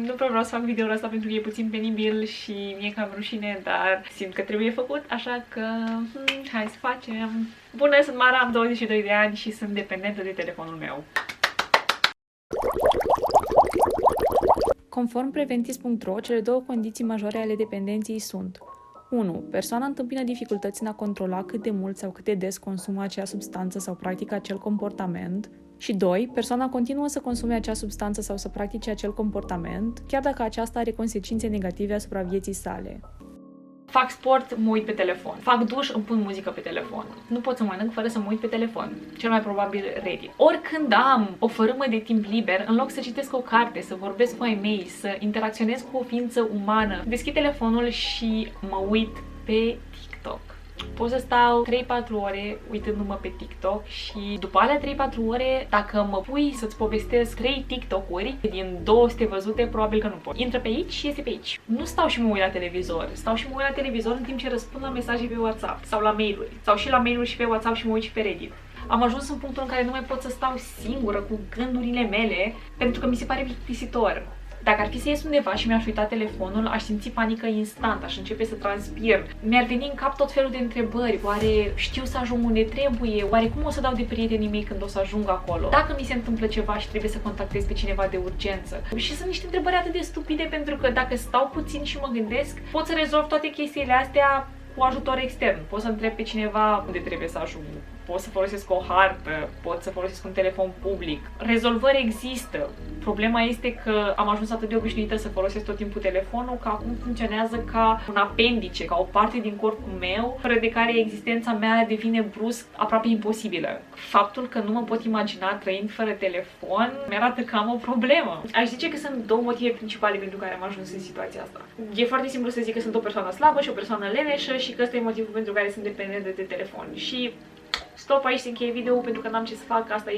Nu prea vreau să fac videoul ăsta pentru că e puțin penibil și mi-e cam rușine, dar simt că trebuie făcut, așa că hai să facem. Bună, sunt Mara, am 22 de ani și sunt dependentă de telefonul meu. Conform Preventis.ro, cele două condiții majore ale dependenței sunt: 1. Persoana întâmpină dificultăți în a controla cât de mult sau cât de des consumă acea substanță sau practică acel comportament. Și 2. Persoana continuă să consume acea substanță sau să practice acel comportament, chiar dacă aceasta are consecințe negative asupra vieții sale. Fac sport, mă uit pe telefon. Fac duș, îmi pun muzică pe telefon. Nu pot să mănânc fără să mă uit pe telefon. Cel mai probabil Reddit. Oricând am o fărâmă de timp liber, în loc să citesc o carte, să vorbesc cu ai mei, să interacționez cu o ființă umană, deschid telefonul și mă uit pe TikTok. Pot să stau 3-4 ore uitându-mă pe TikTok și după alea 3-4 ore, dacă mă pui să-ți povestesc 3 TikTok-uri din 200 văzute, probabil că nu pot. Intră pe aici și iese pe aici. Nu stau și mă uit la televizor. Stau și mă uit la televizor în timp ce răspund la mesaje pe WhatsApp sau la mail-uri. Sau și la mail-uri și pe WhatsApp și mă uit și pe Reddit. Am ajuns în punctul în care nu mai pot să stau singură cu gândurile mele pentru că mi se pare plictisitor. Dacă ar fi să ies undeva și mi-aș uita telefonul, aș simți panică instant, aș începe să transpir. Mi-ar veni în cap tot felul de întrebări. Oare știu să ajung unde trebuie? Oare cum o să dau de prietenii mei când o să ajung acolo? Dacă mi se întâmplă ceva și trebuie să contactez pe cineva de urgență? Și sunt niște întrebări atât de stupide pentru că dacă stau puțin și mă gândesc, pot să rezolv toate chestiile astea cu ajutor extern. Pot să întreb pe cineva unde trebuie să ajung. Pot să folosesc o hartă, pot să folosesc un telefon public. Rezolvări există. Problema este că am ajuns atât de obișnuită să folosesc tot timpul telefonul că acum funcționează ca un apendice, ca o parte din corpul meu, fără de care existența mea devine brusc aproape imposibilă. Faptul că nu mă pot imagina trăind fără telefon mi-arată că am o problemă. Aș zice că sunt două motive principale pentru care am ajuns în situația asta. E foarte simplu să zic că sunt o persoană slabă și o persoană leneșă și că ăsta e motivul pentru care sunt dependentă de telefon. Și stop, aici se încheie video pentru că n-am ce să fac, asta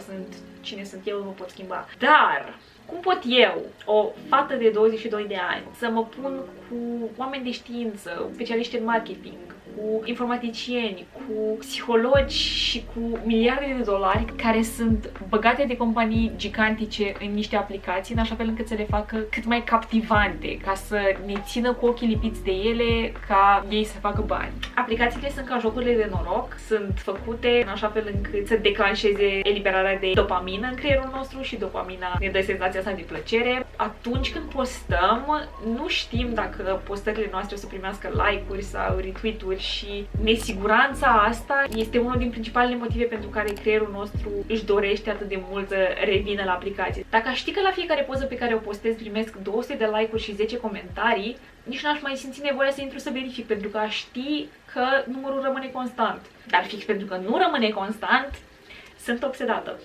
sunt, cine sunt eu, nu pot schimba. Dar, cum pot eu, o fată de 22 de ani, să mă pun cu oameni de știință, specialiști în marketing, cu informaticieni, cu psihologi și cu miliarde de dolari care sunt băgate de companii gigantice în niște aplicații, în așa fel încât să le facă cât mai captivante, ca să ne țină cu ochii lipiți de ele, ca ei să facă bani. Aplicațiile sunt ca jocurile de noroc, sunt făcute în așa fel încât să declanșeze eliberarea de dopamină în creierul nostru și dopamina ne dă senzația asta de plăcere. Atunci când postăm, nu știm dacă postările noastre o să primească like-uri sau retweet-uri și nesiguranța asta este unul din principalele motive pentru care creierul nostru își dorește atât de mult să revină la aplicație. Dacă aș ști că la fiecare poză pe care o postez primesc 200 de like-uri și 10 comentarii, nici n-aș mai simți nevoia să intru să verific, pentru că aș ști că numărul rămâne constant. Dar fix pentru că nu rămâne constant, sunt obsedată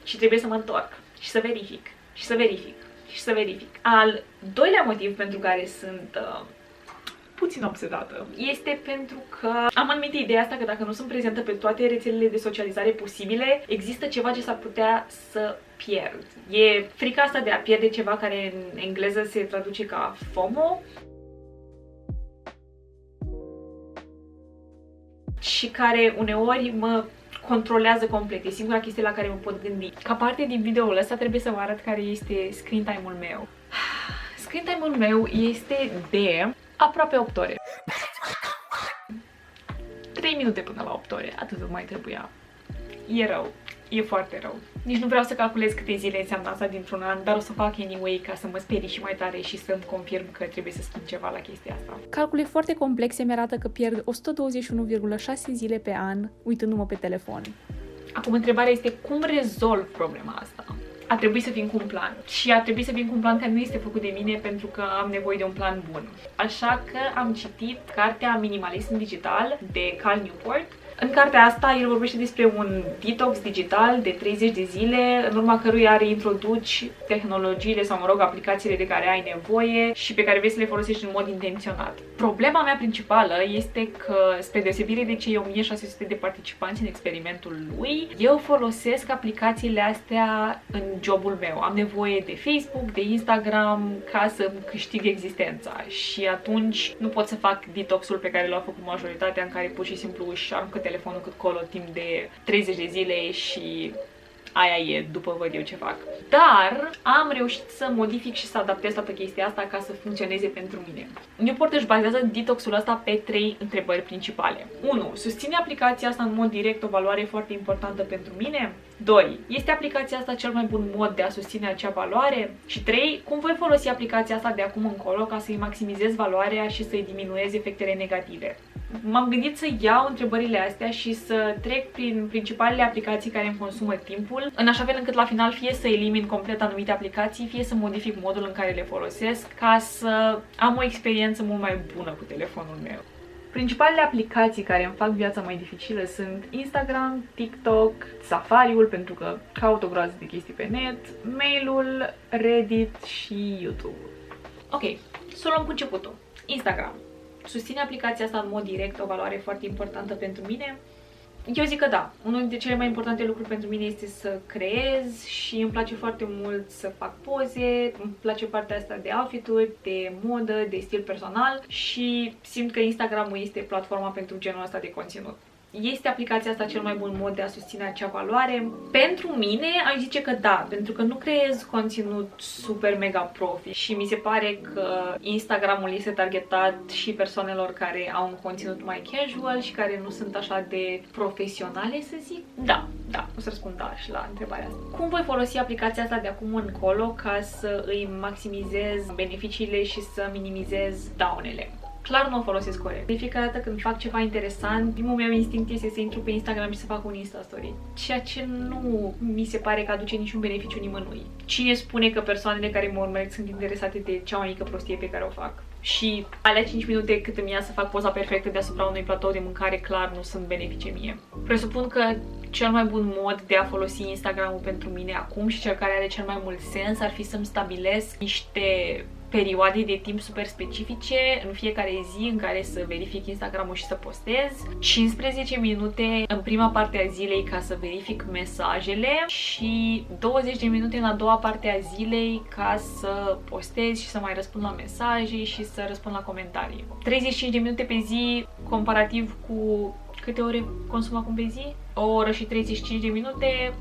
și trebuie să mă întorc și să verific și să verific și să verific. Al doilea motiv pentru care sunt puțin obsedată este pentru că am anumit ideea asta că dacă nu sunt prezentă pe toate rețelele de socializare posibile, există ceva ce s-ar putea să pierd. E frica asta de a pierde ceva care în engleză se traduce ca FOMO și care uneori mă controlează complet. E singura chestie la care mă pot gândi. Ca parte din videoul ăsta trebuie să vă arăt care este screen time-ul meu. Screen time-ul meu este de aproape 8 ore. 3 minute până la 8 ore, atât mai trebuia. E rău. E foarte rău. Nici nu vreau să calculez câte zile înseamnă asta dintr-un an, dar o să fac anyway ca să mă sperii și mai tare și să-mi confirm că trebuie să schimb ceva la chestia asta. Calcule foarte complexe mi-arată că pierd 121,6 zile pe an uitându-mă pe telefon. Acum întrebarea este cum rezolv problema asta? A trebuit să vin cu un plan. Și a trebuit să vin cu un plan care nu este făcut de mine pentru că am nevoie de un plan bun. Așa că am citit cartea Minimalism Digital de Cal Newport. În cartea asta el vorbește despre un detox digital de 30 de zile, în urma căruia reintroduci tehnologiile sau, mă rog, aplicațiile de care ai nevoie și pe care vrei să le folosești în mod intenționat. Problema mea principală este că, spre deosebire de cei 1600 de participanți în experimentul lui, eu folosesc aplicațiile astea în jobul meu. Am nevoie de Facebook, de Instagram ca să câștig existența și atunci nu pot să fac detoxul pe care l-au făcut majoritatea, în care pur și simplu își aruncă telefonul cât colo timp de 30 de zile și aia e, după văd eu ce fac. Dar am reușit să modific și să adaptez toată chestia asta ca să funcționeze pentru mine. Newport își bazează detoxul ăsta pe 3 întrebări principale. 1. Susține aplicația asta în mod direct o valoare foarte importantă pentru mine? 2. Este aplicația asta cel mai bun mod de a susține acea valoare? Și 3. Cum voi folosi aplicația asta de acum încolo ca să-i maximizez valoarea și să-i diminuez efectele negative? M-am gândit să iau întrebările astea și să trec prin principalele aplicații care îmi consumă timpul, în așa fel încât la final fie să elimin complet anumite aplicații, fie să modific modul în care le folosesc, ca să am o experiență mult mai bună cu telefonul meu. Principalele aplicații care îmi fac viața mai dificilă sunt Instagram, TikTok, Safari-ul, pentru că caut o groază de chestii pe net, mail-ul, Reddit și YouTube. Ok, să luăm cu începutul. Instagram. Susține aplicația asta în mod direct o valoare foarte importantă pentru mine? Eu zic că da. Unul dintre cele mai importante lucruri pentru mine este să creez și îmi place foarte mult să fac poze, îmi place partea asta de outfit-uri, de modă, de stil personal și simt că Instagram-ul este platforma pentru genul ăsta de conținut. Este aplicația asta cel mai bun mod de a susține acea valoare? Pentru mine, aș zice că da, pentru că nu creez conținut super mega profi și mi se pare că Instagramul este targetat și persoanelor care au un conținut mai casual și care nu sunt așa de profesionale, să zic. Da, o să răspund da și la întrebarea asta. Cum voi folosi aplicația asta de acum încolo ca să îi maximizez beneficiile și să minimizez daunele? Clar nu o folosesc corect. De fiecare dată când fac ceva interesant, primul meu instinct este să intru pe Instagram și să fac un Insta-story. Ceea ce nu mi se pare că aduce niciun beneficiu nimănui. Cine spune că persoanele care mă urmăresc sunt interesate de cea mai mică prostie pe care o fac? Și alea 5 minute cât îmi ia să fac poza perfectă deasupra unui platou de mâncare, clar nu sunt benefice mie. Presupun că cel mai bun mod de a folosi Instagram-ul pentru mine acum și cel care are cel mai mult sens ar fi să-mi stabilesc niște perioade de timp super specifice în fiecare zi în care să verific Instagram-ul și să postez, 15 minute în prima parte a zilei ca să verific mesajele și 20 de minute în a doua parte a zilei ca să postez și să mai răspund la mesaje și să răspund la comentarii. 35 de minute pe zi comparativ cu câte ore consum acum pe zi? O oră și 35 de minute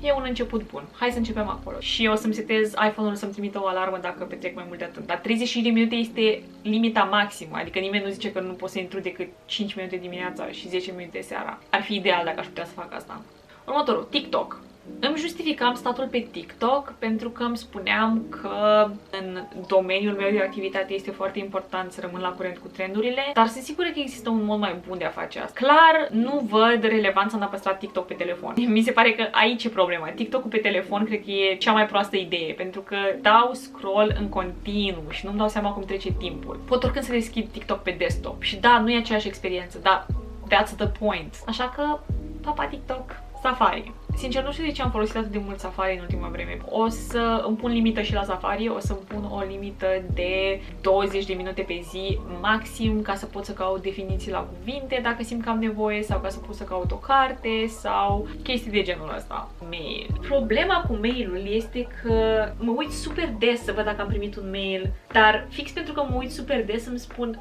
e un început bun. Hai să începem acolo. Și eu o să-mi setez iPhone-ul să-mi trimită o alarmă dacă petrec mai mult de atât. Dar 35 de minute este limita maximă. Adică nimeni nu zice că nu pot să intru decât 5 minute dimineața și 10 minute seara. Ar fi ideal dacă aș putea să fac asta. Următorul, TikTok. Îmi justificam statul pe TikTok pentru că îmi spuneam că în domeniul meu de activitate este foarte important să rămân la curent cu trendurile, dar sunt sigură că există un mod mai bun de a face asta. Clar, nu văd relevanța în a păstra TikTok pe telefon. Mi se pare că aici e problema. TikTok-ul pe telefon cred că e cea mai proastă idee, pentru că dau scroll în continuu și nu-mi dau seama cum trece timpul. Pot oricând să deschid TikTok pe desktop și da, nu e aceeași experiență, dar that's the point. Așa că, papa TikTok, Safari. Sincer, nu știu de ce am folosit atât de mult Safari în ultima vreme. O să îmi pun limită și la Safari, o să îmi pun o limită de 20 de minute pe zi maxim ca să pot să caut definiții la cuvinte dacă simt că am nevoie sau ca să pot să caut o carte sau chestii de genul ăsta. Mail. Problema cu mail-ul este că mă uit super des să văd dacă am primit un mail, dar fix pentru că mă uit super des îmi spun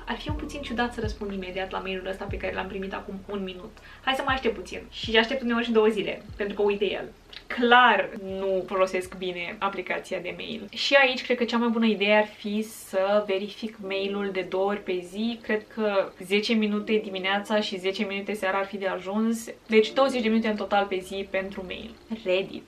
ar fi un puțin ciudat să răspund imediat la mail-ul ăsta pe care l-am primit acum un minut. Hai să mai aștept puțin. Și aștept uneori și 2 zile, pentru că uite el. Clar nu folosesc bine aplicația de mail. Și aici cred că cea mai bună idee ar fi să verific mail-ul de 2 ori pe zi. Cred că 10 minute dimineața și 10 minute seara ar fi de ajuns. Deci 20 de minute în total pe zi pentru mail. Reddit.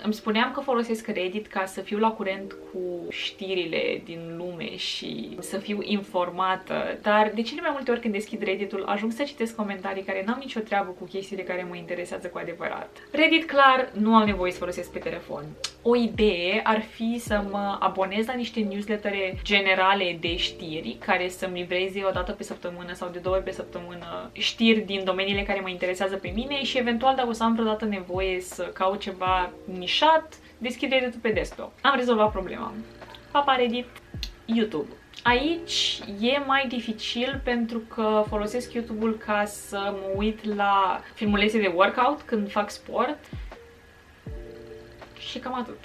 Îmi spuneam că folosesc Reddit ca să fiu la curent cu știrile din lume și să fiu informată, dar de cele mai multe ori când deschid Reddit-ul ajung să citesc comentarii care n-au nicio treabă cu chestiile care mă interesează cu adevărat. Reddit, clar, nu am nevoie să folosesc pe telefon. O idee ar fi să mă abonez la niște newslettere generale de știri care să-mi livreze o dată pe săptămână sau de 2 ori pe săptămână știri din domeniile care mă interesează pe mine și eventual dacă o să am vreodată nevoie să caut ceva nișat, deschid Reddit-ul pe desktop. Am rezolvat problema. Papa Reddit. YouTube. Aici e mai dificil pentru că folosesc YouTube-ul ca să mă uit la filmulețe de workout când fac sport Și cam atât.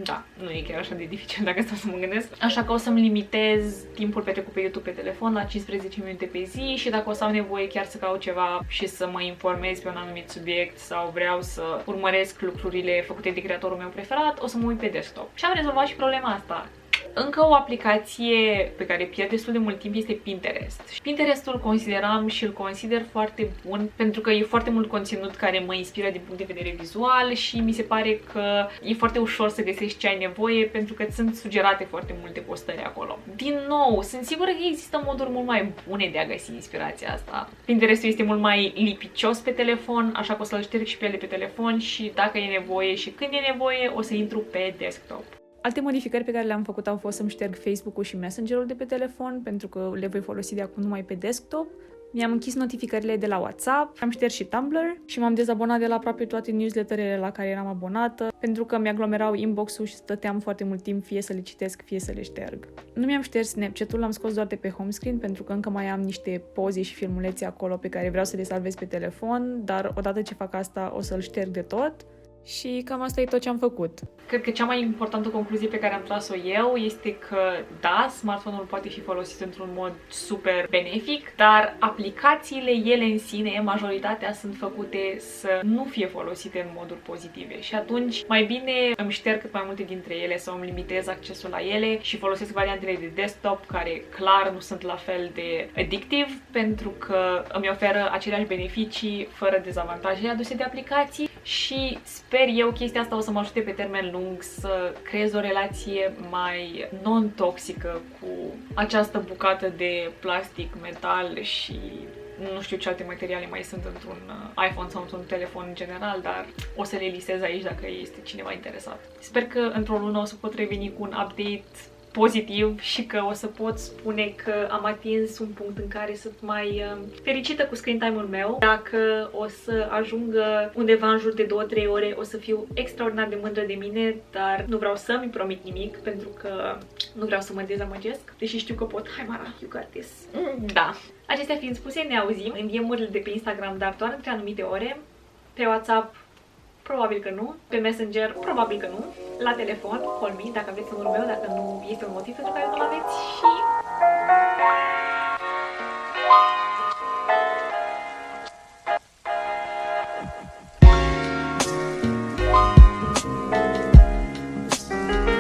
Da, nu e chiar așa de dificil dacă stau să mă gândesc. Așa că o să-mi limitez timpul petrecut pe YouTube pe telefon la 15 minute pe zi și dacă o să am nevoie chiar să caut ceva și să mă informez pe un anumit subiect sau vreau să urmăresc lucrurile făcute de creatorul meu preferat, o să mă uit pe desktop. Și am rezolvat și problema asta. Încă o aplicație pe care pierd destul de mult timp este Pinterest. Pinterestul consideram și îl consider foarte bun pentru că e foarte mult conținut care mă inspiră din punct de vedere vizual și mi se pare că e foarte ușor să găsești ce ai nevoie pentru că sunt sugerate foarte multe postări acolo. Din nou, sunt sigură că există moduri mult mai bune de a găsi inspirația asta. Pinterestul este mult mai lipicios pe telefon, așa că o să-l șterg și pe el de pe telefon și dacă e nevoie și când e nevoie, o să intru pe desktop. Alte modificări pe care le-am făcut au fost să-mi șterg Facebook-ul și Messenger-ul de pe telefon, pentru că le voi folosi de acum numai pe desktop. Mi-am închis notificările de la WhatsApp, am șters și Tumblr și m-am dezabonat de la aproape toate newsletterele la care eram abonată, pentru că mi-aglomerau inbox-ul și stăteam foarte mult timp fie să le citesc, fie să le șterg. Nu mi-am șters Snapchat-ul, l-am scos doar de pe home screen, pentru că încă mai am niște poze și filmulețe acolo pe care vreau să le salvez pe telefon, dar odată ce fac asta o să-l șterg de tot. Și cam asta e tot ce am făcut. Cred că cea mai importantă concluzie pe care am tras-o eu este că, da, smartphone-ul poate fi folosit într-un mod super benefic, dar aplicațiile ele în sine, majoritatea sunt făcute să nu fie folosite în moduri pozitive și atunci mai bine îmi șterg cât mai multe dintre ele sau îmi limitez accesul la ele și folosesc variantele de desktop care clar nu sunt la fel de addictive pentru că îmi oferă aceleași beneficii fără dezavantaje aduse de aplicații și sper eu chestia asta o să mă ajute pe termen lung să creez o relație mai non-toxică cu această bucată de plastic, metal și nu știu ce alte materiale mai sunt într-un iPhone sau într-un telefon în general, dar o să le listez aici dacă este cineva interesat. Sper că într-o lună o să pot reveni cu un update pozitiv și că o să pot spune că am atins un punct în care sunt mai fericită cu screen time-ul meu. Dacă o să ajungă undeva în jur de 2-3 ore, o să fiu extraordinar de mândră de mine, dar nu vreau să-mi promit nimic pentru că nu vreau să mă dezamăgesc, deși știu că pot. Hai, Mara, you got this. Da. Acestea fiind spuse, ne auzim în DM-urile de pe Instagram, dar doar între anumite ore. Pe WhatsApp probabil că nu. Pe Messenger, probabil că nu. La telefon, call me, dacă aveți numărul meu, dacă nu este un motiv pentru care nu-l aveți și...